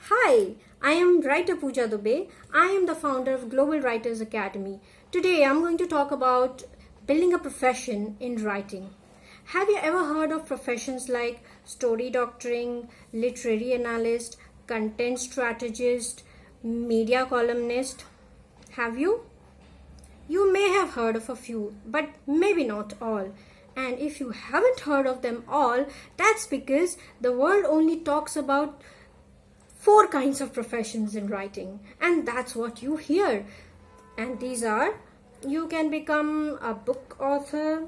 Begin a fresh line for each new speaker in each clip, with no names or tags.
Hi, I am writer Pooja Dubey. I am the founder of Global Writers Academy. Today I'm going to talk about building a profession in writing. Have you ever heard of professions like story doctoring, literary analyst, content strategist, media columnist? Have you? You may have heard of a few, but maybe not all. And if you haven't heard of them all, that's because the world only talks about four kinds of professions in writing, and that's what you hear. And these are: you can become a book author,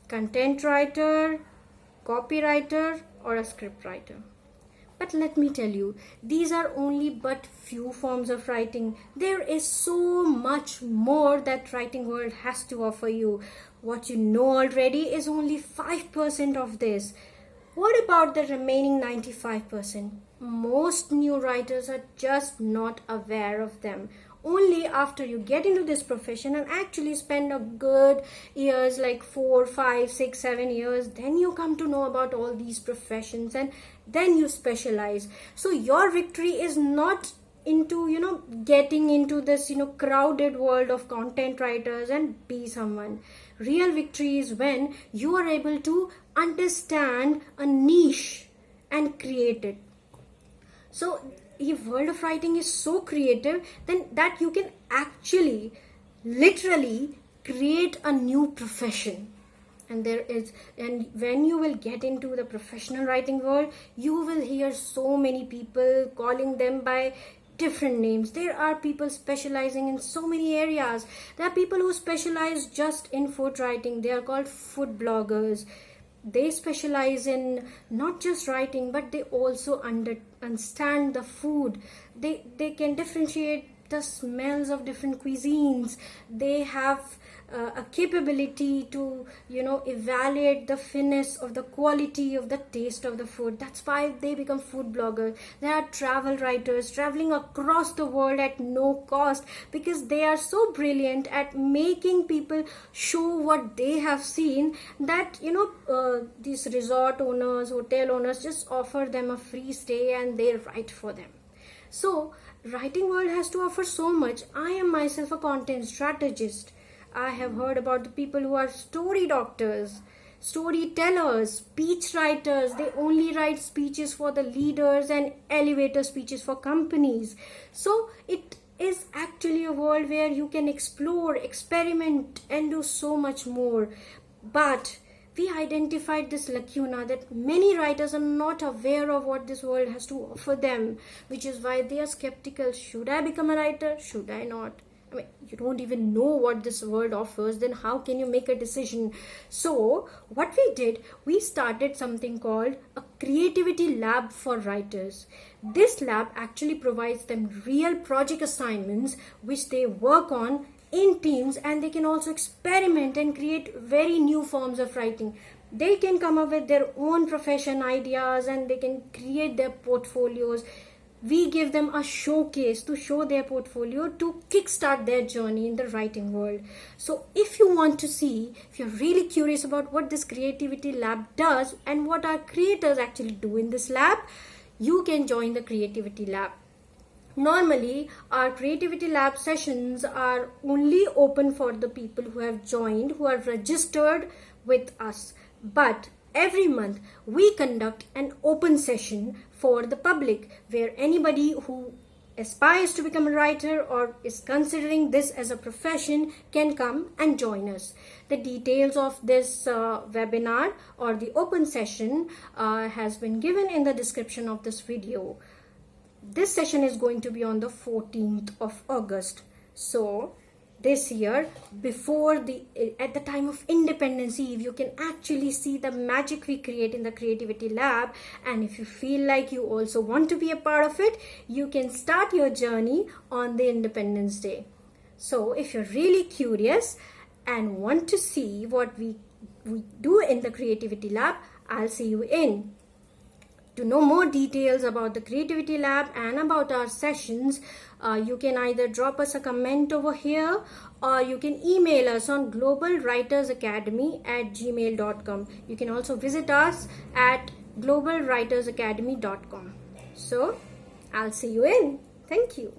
content writer, copywriter, or a script writer. But let me tell you, these are only but few forms of writing. There is so much more that writing world has to offer you. What you know already is only 5% of this. What about the remaining 95%? Most new writers are just not aware of them. Only after you get into this profession and actually spend a good years, like 4, 5, 6, 7 years, then you come to know about all these professions and then you specialize. So your victory is not into getting into this crowded world of content writers and be someone. Real victory is when you are able to understand a niche and create it. So if world of writing is so creative, then that you can actually literally create a new profession. And when you will get into the professional writing world, you will hear so many people calling them by different names. There are people specializing in so many areas. There are people who specialize just in food writing. They are called food bloggers. They specialize in not just writing, but they also understand the food. They can differentiate the smells of different cuisines. They have a capability to evaluate the finesse of the quality of the taste of the food. That's why they become food bloggers. There are travel writers traveling across the world at no cost because they are so brilliant at making people show what they have seen, that these resort owners, hotel owners just offer them a free stay and they write for them. So writing world has to offer so much. I am myself a content strategist. I have heard about the people who are story doctors, storytellers, speech writers. They only write speeches for the leaders and elevator speeches for companies. So it is actually a world where you can explore, experiment, and do so much more. But we identified this lacuna that many writers are not aware of what this world has to offer them, which is why they are skeptical. Should I become a writer? Should I not? I mean, you don't even know what this world offers, then how can you make a decision? So what we did, we started something called a creativity lab for writers. This lab actually provides them real project assignments which they work on in teams, and they can also experiment and create very new forms of writing. They can come up with their own profession ideas and they can create their portfolios. We give them a showcase to show their portfolio to kickstart their journey in the writing world. So if you want to see, if you're really curious about what this creativity lab does and what our creators actually do in this lab, you can join the creativity lab. Normally, our creativity lab sessions are only open for the people who have joined, who are registered with us. But every month, we conduct an open session for the public where anybody who aspires to become a writer or is considering this as a profession can come and join us. The details of this webinar or the open session has been given in the description of this video. This session is going to be on the 14th of August. So this year, at the time of Independence Eve, you can actually see the magic we create in the creativity lab. And if you feel like you also want to be a part of it, you can start your journey on the Independence Day. So if you're really curious and want to see what we do in the creativity lab, I'll see you in. To know more details about the Creativity Lab and about our sessions, you can either drop us a comment over here or you can email us on globalwritersacademy@gmail.com. You can also visit us at globalwritersacademy.com. So, I'll see you in. Thank you.